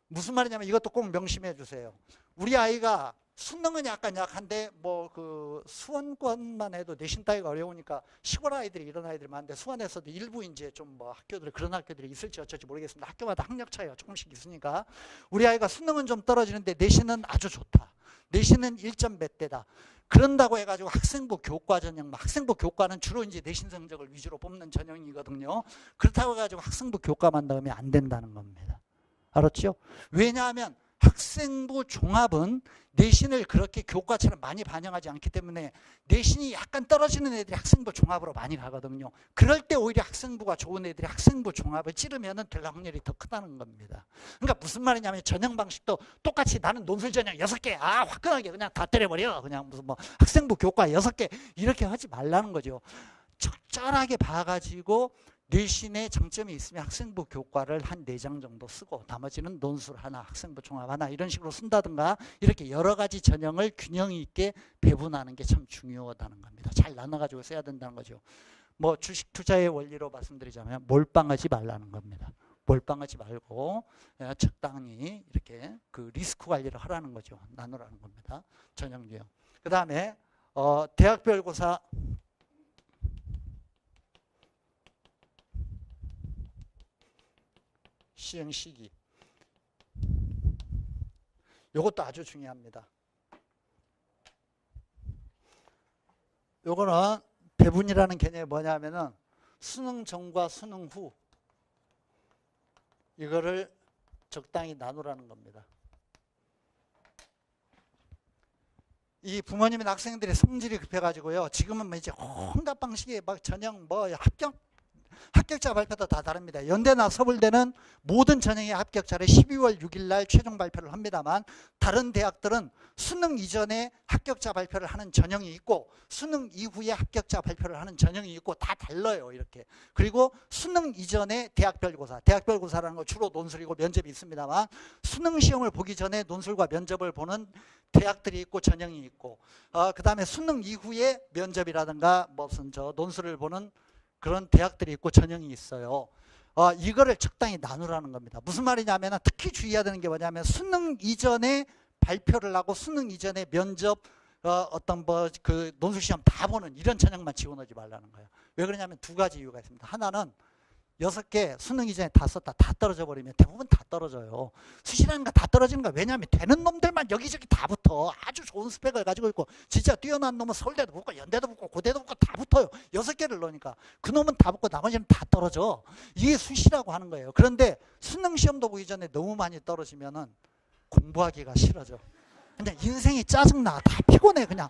무슨 말이냐면 이것도 꼭 명심해 주세요. 우리 아이가 수능은 약간 약한데 뭐 그 수원권만 해도 내신 따기가 어려우니까 시골 아이들이 이런 아이들이 많은데 수원에서도 일부 이제 좀 뭐 학교들 그런 학교들이 있을지 어쩔지 모르겠습니다. 학교마다 학력 차이가 조금씩 있으니까 우리 아이가 수능은 좀 떨어지는데 내신은 아주 좋다. 내신은 1점 몇 대다. 그런다고 해가지고 학생부 교과 전형, 학생부 교과는 주로 이제 내신 성적을 위주로 뽑는 전형이거든요. 그렇다고 해가지고 학생부 교과만 넣으면 안 된다는 겁니다. 알았죠? 왜냐하면 학생부 종합은 내신을 그렇게 교과처럼 많이 반영하지 않기 때문에 내신이 약간 떨어지는 애들이 학생부 종합으로 많이 가거든요. 그럴 때 오히려 학생부가 좋은 애들이 학생부 종합을 찌르면 될 확률이 더 크다는 겁니다. 그러니까 무슨 말이냐면 전형 방식도 똑같이 나는 논술 전형 6개, 화끈하게 그냥 다 때려버려. 그냥 무슨 뭐 학생부 교과 6개 이렇게 하지 말라는 거죠. 적절하게 봐가지고 내신에 장점이 있으면 학생부 교과를 한 4장 정도 쓰고 나머지는 논술 하나, 학생부 종합 하나 이런 식으로 쓴다든가 이렇게 여러 가지 전형을 균형 있게 배분하는 게 참 중요하다는 겁니다. 잘 나눠가지고 써야 된다는 거죠. 뭐 주식 투자의 원리로 말씀드리자면 몰빵하지 말라는 겁니다. 몰빵하지 말고 적당히 이렇게 그 리스크 관리를 하라는 거죠. 나누라는 겁니다. 전형 유형. 그 다음에 대학별 고사 시행 시기. 이것도 아주 중요합니다. 요거는 배분이라는 개념이 뭐냐면은 수능 전과 수능 후 이거를 적당히 나누라는 겁니다. 이 부모님이나 학생들의 성질이 급해가지고요. 지금은 뭐 이제 온갖 방식의 막 전형 뭐 합격자 발표도 다 다릅니다. 연대나 서울대는 모든 전형의 합격자를 12월 6일 날 최종 발표를 합니다만 다른 대학들은 수능 이전에 합격자 발표를 하는 전형이 있고 수능 이후에 합격자 발표를 하는 전형이 있고 다 달라요. 이렇게. 그리고 수능 이전에 대학별고사. 대학별고사라는 건 주로 논술이고 면접이 있습니다만 수능 시험을 보기 전에 논술과 면접을 보는 대학들이 있고 전형이 있고 그 다음에 수능 이후에 면접이라든가 무슨 논술을 보는 그런 대학들이 있고 전형이 있어요. 이거를 적당히 나누라는 겁니다. 무슨 말이냐면 특히 주의해야 되는 게 뭐냐면 수능 이전에 발표를 하고 수능 이전에 면접 어떤 그 논술 시험 다 보는 이런 전형만 지원하지 말라는 거예요. 왜 그러냐면 두 가지 이유가 있습니다. 하나는 6개 수능 이전에 다 썼다 다 떨어져 버리면 대부분 다 떨어져요. 수시라는 거 다 떨어지는 거야. 왜냐하면 되는 놈들만 여기저기 다 붙어. 아주 좋은 스펙을 가지고 있고 진짜 뛰어난 놈은 서울대도 붙고 연대도 붙고 고대도 붙고 다 붙어요. 6개를 넣으니까 그 놈은 다 붙고 나머지는 다 떨어져. 이게 수시라고 하는 거예요. 그런데 수능 시험도 보기 전에 너무 많이 떨어지면은 공부하기가 싫어져. 그냥 인생이 짜증나. 다 피곤해. 그냥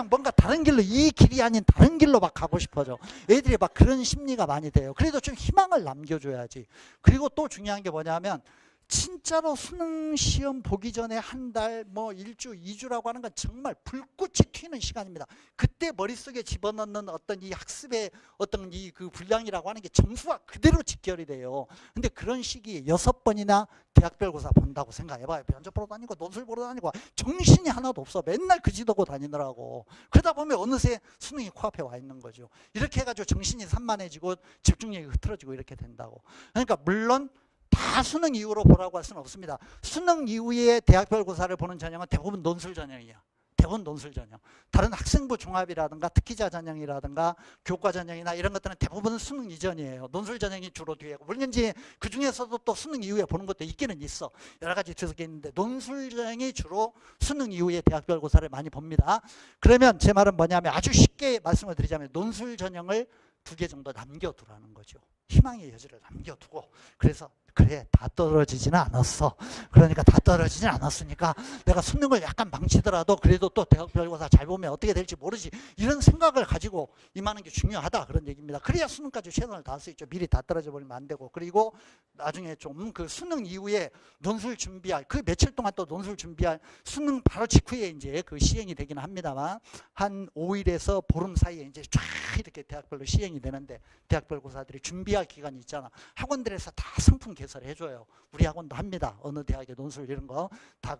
뭔가 다른 길로 이 길이 아닌 다른 길로 막 가고 싶어져. 애들이 막 그런 심리가 많이 돼요. 그래도 좀 희망을 남겨줘야지. 그리고 또 중요한 게 뭐냐면 진짜로 수능 시험 보기 전에 한 달, 뭐 1주, 2주라고 하는 건 정말 불꽃이 튀는 시간입니다. 그때 머릿속에 집어넣는 어떤 이 학습의 어떤 이 그 분량이라고 하는 게 점수가 그대로 직결이 돼요. 근데 그런 시기에 6번이나 대학별고사 본다고 생각해봐요. 면접 보러 다니고 논술 보러 다니고 정신이 하나도 없어. 맨날 그 지도고 다니느라고. 그러다 보면 어느새 수능이 코앞에 와 있는 거죠. 이렇게 해가지고 정신이 산만해지고 집중력이 흐트러지고 이렇게 된다고. 그러니까 물론 다 수능 이후로 보라고 할 수는 없습니다. 수능 이후에 대학별 고사를 보는 전형은 대부분 논술 전형이에요. 대부분 논술 전형. 다른 학생부 종합이라든가 특기자 전형이라든가 교과 전형이나 이런 것들은 대부분 수능 이전이에요. 논술 전형이 주로 뒤에고. 물론 이제 그 중에서도 또 수능 이후에 보는 것도 있기는 있어. 여러 가지 주석이 있는데 논술 전형이 주로 수능 이후에 대학별 고사를 많이 봅니다. 그러면 제 말은 뭐냐면 아주 쉽게 말씀을 드리자면 논술 전형을 2개 정도 남겨두라는 거죠. 희망의 여지를 남겨두고 그래서 그래 다 떨어지지는 않았어. 그러니까 다 떨어지진 않았으니까 내가 수능을 약간 망치더라도 그래도 또 대학별고사 잘 보면 어떻게 될지 모르지. 이런 생각을 가지고 임하는 게 중요하다 그런 얘기입니다. 그래야 수능까지 최선을 다할 수 있죠. 미리 다 떨어져 버리면 안 되고. 그리고 나중에 좀 그 수능 이후에 논술 준비할 그 며칠 동안 또 논술 준비할 수능 바로 직후에 이제 그 시행이 되기는 합니다만 한 5일에서 보름 사이에 이제 쫙 이렇게 대학별로 시행이 되는데 대학별 고사들이 준비할 기간이 있잖아. 학원들에서 다 상품 개설을 해줘요. 우리 학원도 합니다. 어느 대학의 논술 이런 거 다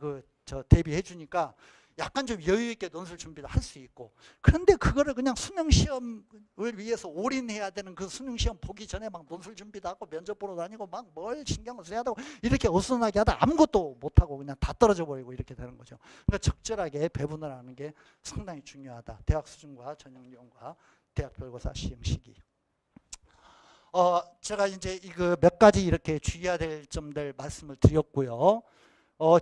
대비해 주니까 약간 좀 여유 있게 논술 준비도 할 수 있고. 그런데 그거를 그냥 수능 시험을 위해서 올인해야 되는 그 수능 시험 보기 전에 막 논술 준비도 하고 면접 보러 다니고 막 뭘 신경을 써야 되고 이렇게 어수선하게 하다 아무것도 못하고 그냥 다 떨어져 버리고 이렇게 되는 거죠. 그러니까 적절하게 배분을 하는 게 상당히 중요하다. 대학 수준과 전형 유형과 대학별고사 시행 시기. 제가 이제 이거 몇 가지 이렇게 주의해야 될 점들 말씀을 드렸고요.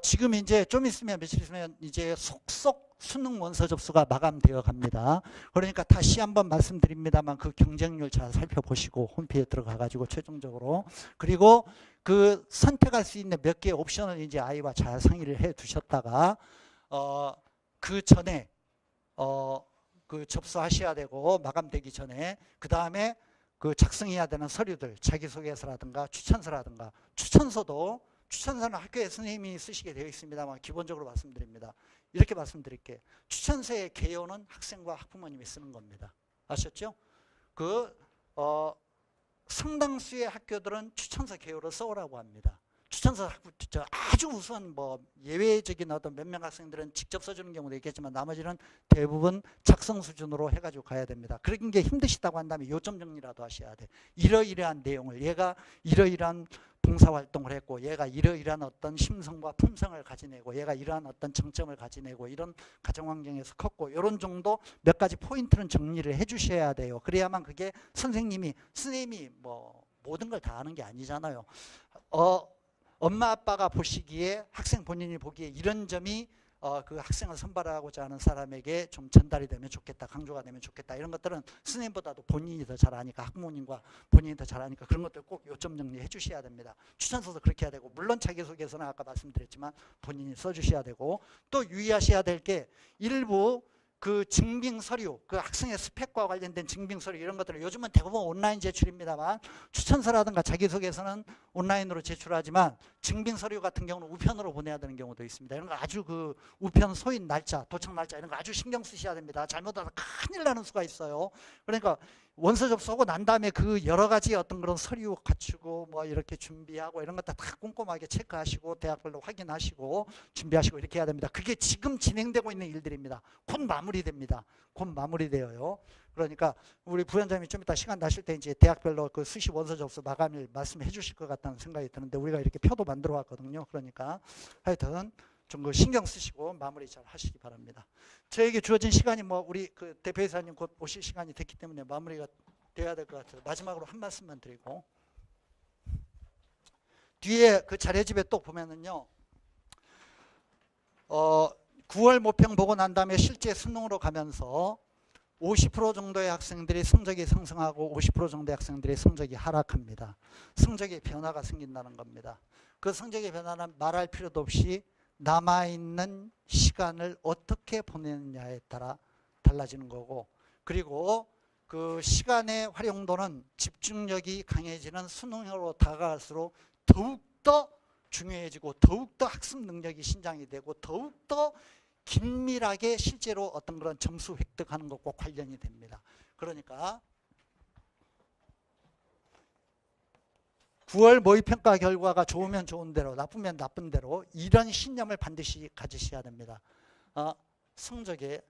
지금 이제 좀 있으면 며칠 있으면 이제 속속 수능 원서 접수가 마감되어 갑니다. 그러니까 다시 한번 말씀드립니다만 그 경쟁률 잘 살펴보시고 홈페이지에 들어가 가지고 최종적으로 그리고 그 선택할 수 있는 몇 개의 옵션을 이제 아이와 잘 상의를 해 두셨다가 그 전에 그 접수하셔야 되고 마감되기 전에 그 다음에 그 작성해야 되는 서류들 자기소개서라든가 추천서라든가 추천서는 학교에 선생님이 쓰시게 되어 있습니다만 기본적으로 말씀드립니다. 이렇게 말씀드릴게요. 추천서의 개요는 학생과 학부모님이 쓰는 겁니다. 아셨죠? 상당수의 학교들은 추천서 개요를 써오라고 합니다. 추천서 아주 우선 뭐 예외적인 어떤 몇 명 학생들은 직접 써주는 경우도 있겠지만 나머지는 대부분 작성 수준으로 해가지고 가야 됩니다. 그런 게 힘드시다고 한다면 요점 정리라도 하셔야 돼. 이러이러한 내용을 얘가 이러이러한 봉사활동을 했고 얘가 이러이러한 어떤 심성과 품성을 가지내고 얘가 이러한 어떤 장점을 가지내고 이런 가정환경에서 컸고 이런 정도 몇 가지 포인트는 정리를 해 주셔야 돼요. 그래야만 그게 선생님이 뭐 모든 걸 다 아는 게 아니잖아요. 엄마 아빠가 보시기에 학생 본인이 보기에 이런 점이 그 학생을 선발하고자 하는 사람에게 좀 전달이 되면 좋겠다, 강조가 되면 좋겠다 이런 것들은 선생님보다도 본인이 더 잘 아니까 학부모님과 본인이 더 잘 아니까 그런 것들 꼭 요점 정리해 주셔야 됩니다. 추천서도 그렇게 해야 되고 물론 자기소개서는 아까 말씀드렸지만 본인이 써주셔야 되고 또 유의하셔야 될 게 일부 그 증빙 서류, 그 학생의 스펙과 관련된 증빙 서류 이런 것들을 요즘은 대부분 온라인 제출입니다만 추천서라든가 자기소개서는 온라인으로 제출하지만 증빙 서류 같은 경우는 우편으로 보내야 되는 경우도 있습니다. 이런 거 아주 그 우편 소인 날짜, 도착 날짜 이런 거 아주 신경 쓰셔야 됩니다. 잘못하면 큰일 나는 수가 있어요. 그러니까 원서 접수하고 난 다음에 그 여러 가지 어떤 그런 서류 갖추고 뭐 이렇게 준비하고 이런 것들 다 꼼꼼하게 체크하시고 대학별로 확인하시고 준비하시고 이렇게 해야 됩니다. 그게 지금 진행되고 있는 일들입니다. 곧 마무리됩니다. 곧 마무리되어요. 그러니까 우리 부원장님이 좀 이따 시간 나실 때 이제 대학별로 그 수시 원서 접수 마감일 말씀해 주실 것 같다는 생각이 드는데 우리가 이렇게 표도 만들어 왔거든요. 그러니까 하여튼 좀 그 신경 쓰시고 마무리 잘 하시기 바랍니다. 저에게 주어진 시간이 뭐 우리 그 대표이사님 곧 오실 시간이 됐기 때문에 마무리가 돼야 될 것 같아요. 마지막으로 한 말씀만 드리고 뒤에 그 자료집에 또 보면은요 9월 모평 보고 난 다음에 실제 수능으로 가면서 50% 정도의 학생들이 성적이 상승하고 50% 정도의 학생들이 성적이 하락합니다. 성적의 변화가 생긴다는 겁니다. 그 성적의 변화는 말할 필요도 없이 남아있는 시간을 어떻게 보내느냐에 따라 달라지는 거고 그리고 그 시간의 활용도는 집중력이 강해지는 수능으로 다가갈수록 더욱더 중요해지고 더욱더 학습 능력이 신장이 되고 더욱더 긴밀하게 실제로 어떤 그런 점수 획득하는 것과 관련이 됩니다. 그러니까 9월 모의평가 결과가 좋으면 좋은 대로 나쁘면 나쁜 대로 이런 신념을 반드시 가지셔야 됩니다. 성적에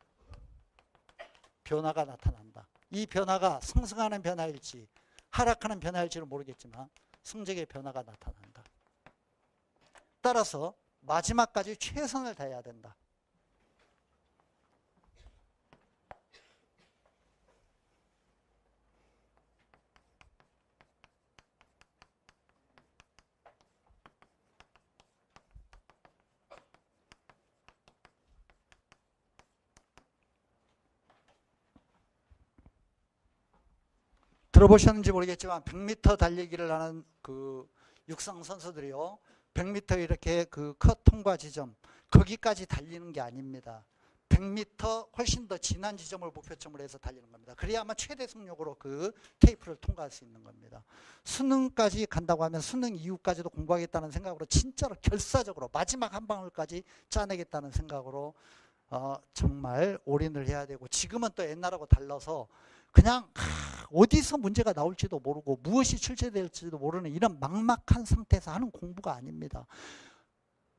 변화가 나타난다. 이 변화가 상승하는 변화일지 하락하는 변화일지는 모르겠지만 성적의 변화가 나타난다. 따라서 마지막까지 최선을 다해야 된다. 들어보셨는지 모르겠지만 100m 달리기를 하는 그 육상 선수들이요. 100m 이렇게 그 컷 통과 지점 거기까지 달리는 게 아닙니다. 100m 훨씬 더 지난 지점을 목표점으로 해서 달리는 겁니다. 그래야만 최대 속력으로 그 테이프를 통과할 수 있는 겁니다. 수능까지 간다고 하면 수능 이후까지도 공부하겠다는 생각으로 진짜로 결사적으로 마지막 한 방울까지 짜내겠다는 생각으로 정말 올인을 해야 되고 지금은 또 옛날하고 달라서 그냥 어디서 문제가 나올지도 모르고 무엇이 출제될지도 모르는 이런 막막한 상태에서 하는 공부가 아닙니다.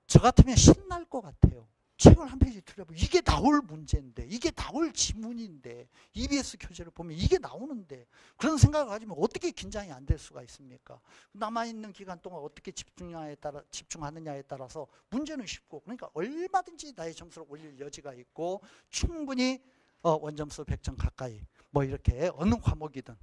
저 같으면 신날 것 같아요. 책을 한 페이지 들여보면 이게 나올 문제인데 이게 나올 지문인데 EBS 교재를 보면 이게 나오는데 그런 생각을 가지면 어떻게 긴장이 안 될 수가 있습니까? 남아있는 기간 동안 어떻게 집중하느냐에 따라서 문제는 쉽고 그러니까 얼마든지 나의 점수를 올릴 여지가 있고 충분히 원점수 100점 가까이 뭐 이렇게 어느 과목이든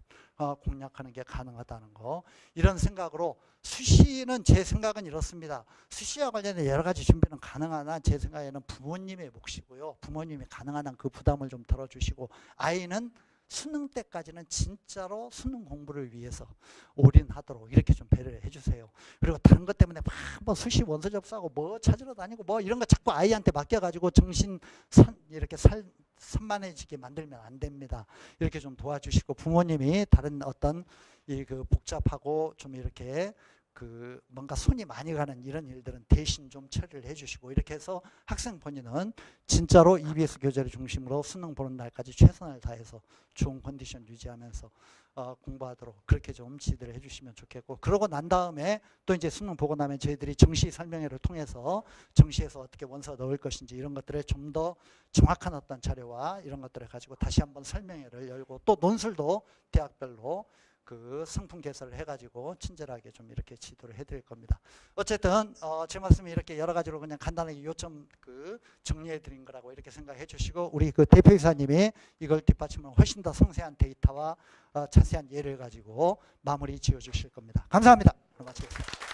공략하는 게 가능하다는 거. 이런 생각으로 수시는 제 생각은 이렇습니다. 수시와 관련된 여러 가지 준비는 가능하나 제 생각에는 부모님의 몫이고요. 부모님이 가능한 한 그 부담을 좀 덜어주시고 아이는 수능 때까지는 진짜로 수능 공부를 위해서 올인하도록 이렇게 좀 배려를 해주세요. 그리고 다른 것 때문에 막 뭐 수시 원서 접수하고 뭐 찾으러 다니고 뭐 이런 거 자꾸 아이한테 맡겨가지고 정신 이렇게 산만해지게 만들면 안 됩니다. 이렇게 좀 도와주시고 부모님이 다른 어떤 그 복잡하고 좀 이렇게 그 뭔가 손이 많이 가는 이런 일들은 대신 좀 처리를 해주시고 이렇게 해서 학생 본인은 진짜로 EBS 교재를 중심으로 수능 보는 날까지 최선을 다해서 좋은 컨디션 유지하면서 공부하도록 그렇게 좀 지도를 해주시면 좋겠고 그러고 난 다음에 또 이제 수능 보고 나면 저희들이 정시 설명회를 통해서 정시에서 어떻게 원서 넣을 것인지 이런 것들에 좀 더 정확한 어떤 자료와 이런 것들을 가지고 다시 한번 설명회를 열고 또 논술도 대학별로 그 상품 개설을 해가지고 친절하게 좀 이렇게 지도를 해드릴 겁니다. 어쨌든 제 말씀이 이렇게 여러 가지로 그냥 간단하게 요점 그 정리해드린 거라고 이렇게 생각해 주시고 우리 그 대표이사님이 이걸 뒷받침을 훨씬 더 상세한 데이터와 자세한 예를 가지고 마무리 지어 주실 겁니다. 감사합니다. 마치겠습니다.